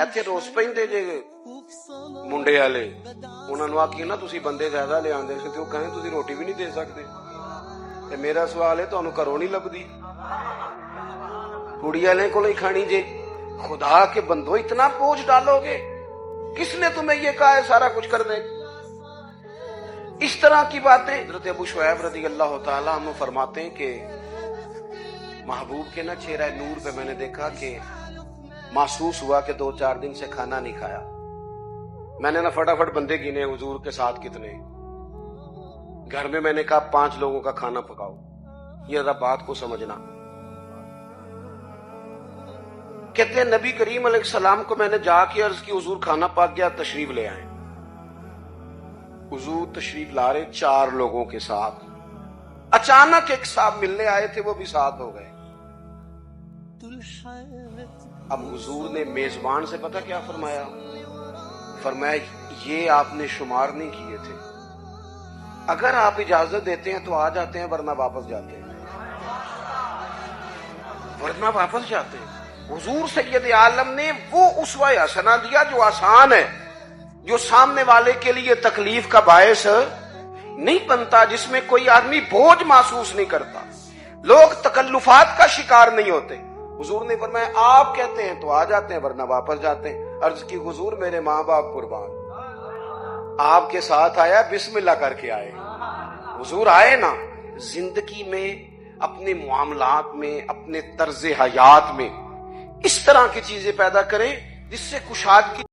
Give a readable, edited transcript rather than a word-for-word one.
ਇੱਥੇ ਰੋਸ ਪੈਂਦੇ ਜੇ ਮੁੰਡੇ ਵਾਲੇ, ਉਹਨਾਂ ਨੂੰ ਆਖੀਏ ਨਾ ਤੁਸੀਂ ਬੰਦੇ ਜ਼ਿਆਦਾ ਲਿਆਂਦੇ ਸੀ ਤੇ ਉਹ ਕਹਿੰਦੇ ਤੁਸੀਂ ਰੋਟੀ ਵੀ ਨਹੀਂ ਦੇ ਸਕਦੇ। ਤੇ ਮੇਰਾ ਸਵਾਲ ਹੈ, ਤੁਹਾਨੂੰ ਘਰੋਂ ਨਹੀਂ ਲੱਭਦੀ? ਕੁੜੀ वाले को ही खानी जे। खुदा के बंदो इतना बोझ डालोगे? किसने तुम्हें ये कहा है सारा कुछ कर दे? इस तरह की बातें। हज़रत अबू शुऐब रज़ी अल्लाह तआला अन्हु फरमाते हैं कि महबूब के ना चेहरा नूर पे मैंने देखा कि महसूस हुआ कि 2-4 दिन से खाना नहीं खाया। मैंने ना फटाफट बंदे गिने हुजूर के साथ कितने। घर में मैंने कहा 5 लोगों का खाना पकाओ। ये जरा बात को समझना। कहते हैं नबी करीम अलैहिस्सलाम को मैंने जाके अर्ज की हुजूर खाना पक गया, तशरीफ ले आए। हुजूर तशरीफ ला रहे 4 लोगों के साथ। अचानक एक साहब मिलने आए थे, वो भी साथ हो गए। अब हुजूर ने मेजबान से पता क्या फरमाया? फरमाया ये आपने शुमार नहीं किए थे, अगर आप इजाजत देते हैं तो आ जाते हैं, वरना वापस जाते हैं, वरना वापस जाते हैं। हुजूर सैयद आलम ने वो उसवा हसना दिया जो आसान है, जो सामने वाले के लिए तकलीफ का बायस नहीं बनता, जिसमें कोई आदमी बोझ महसूस नहीं करता, लोग तकल्लुफात का शिकार नहीं होते। हुजूर ने फरमाया आप कहते हैं तो आ जाते हैं, वरना वापस जाते हैं। अर्ज की हुजूर मेरे माँ बाप कुर्बान, आपके साथ आया, बिस्मिल्लाह करके आए। हुजूर आए ना, जिंदगी में, अपने मामलात में, अपने तर्ज हयात में इस तरह की चीजें पैदा करें जिससे कुशादगी